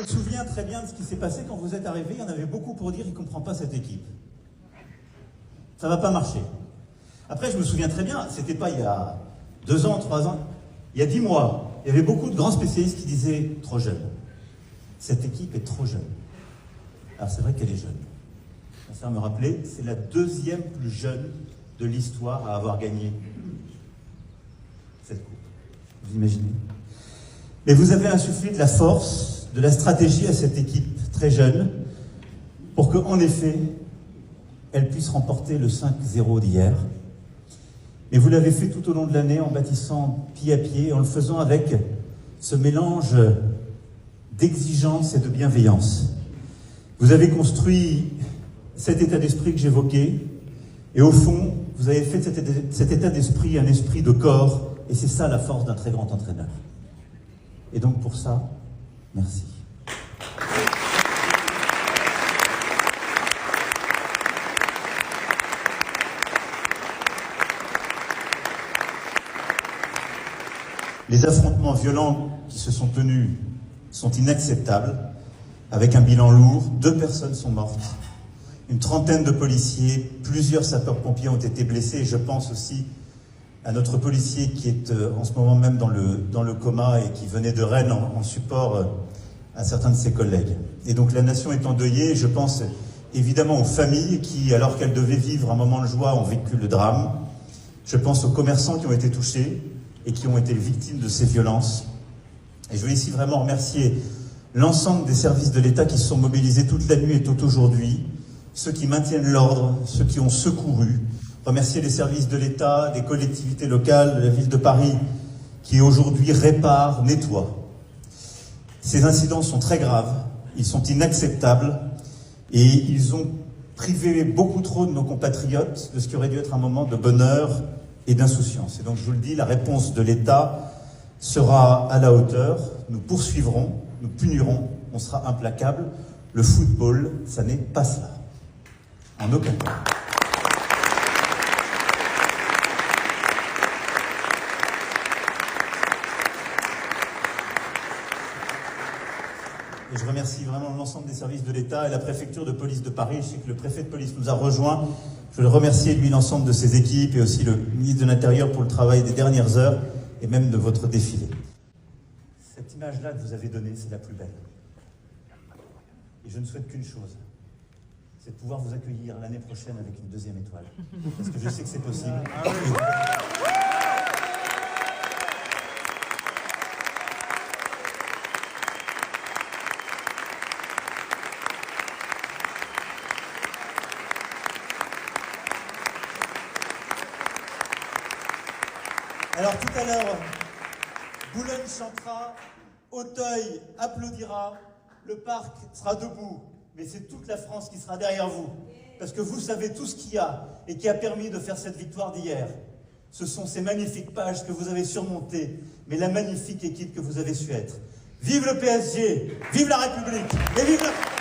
me souviens très bien de ce qui s'est passé quand vous êtes arrivé. Il y en avait beaucoup pour dire qu'il ne comprend pas cette équipe. Ça ne va pas marcher. Après, je me souviens très bien, c'était pas il y a 2 ans, 3 ans, il y a 10 mois, il y avait beaucoup de grands spécialistes qui disaient « trop jeune ». Cette équipe est trop jeune. Alors c'est vrai qu'elle est jeune. Ça me rappelait, c'est la 2e plus jeune de l'histoire à avoir gagné cette coupe. Vous imaginez? Mais vous avez insufflé de la force, de la stratégie à cette équipe très jeune pour qu'en effet, elle puisse remporter le 5-0 d'hier. Et vous l'avez fait tout au long de l'année en bâtissant pied à pied, en le faisant avec ce mélange d'exigence et de bienveillance. Vous avez construit cet état d'esprit que j'évoquais, et au fond, vous avez fait de cet état d'esprit un esprit de corps, et c'est ça la force d'un très grand entraîneur. Et donc pour ça, merci. Les affrontements violents qui se sont tenus sont inacceptables, avec un bilan lourd. 2 personnes sont mortes, une trentaine de policiers, plusieurs sapeurs-pompiers ont été blessés, et je pense aussi à notre policier qui est en ce moment même dans le coma et qui venait de Rennes en support à certains de ses collègues. Et donc la nation est endeuillée, et je pense évidemment aux familles qui, alors qu'elles devaient vivre un moment de joie, ont vécu le drame. Je pense aux commerçants qui ont été touchés et qui ont été victimes de ces violences. Et je veux ici vraiment remercier l'ensemble des services de l'État qui se sont mobilisés toute la nuit et tout aujourd'hui, ceux qui maintiennent l'ordre, ceux qui ont secouru, remercier les services de l'État, des collectivités locales, de la ville de Paris, qui aujourd'hui réparent, nettoient. Ces incidents sont très graves, ils sont inacceptables, et ils ont privé beaucoup trop de nos compatriotes de ce qui aurait dû être un moment de bonheur et d'insouciance. Et donc je vous le dis, la réponse de l'État sera à la hauteur, nous poursuivrons, nous punirons, on sera implacable. Le football, ça n'est pas cela. En aucun cas. Et je remercie vraiment l'ensemble des services de l'État et la préfecture de police de Paris. Je sais que le préfet de police nous a rejoints. Je veux le remercier, lui, l'ensemble de ses équipes, et aussi le ministre de l'Intérieur pour le travail des dernières heures et même de votre défilé. Cette image-là que vous avez donnée, c'est la plus belle. Et je ne souhaite qu'une chose, c'est de pouvoir vous accueillir l'année prochaine avec une 2e étoile. Parce que je sais que c'est possible. Alors tout à l'heure, Boulogne chantera, Auteuil applaudira, le parc sera debout, mais c'est toute la France qui sera derrière vous. Parce que vous savez tout ce qu'il y a et qui a permis de faire cette victoire d'hier. Ce sont ces magnifiques pages que vous avez surmontées, mais la magnifique équipe que vous avez su être. Vive le PSG, vive la République et vive la...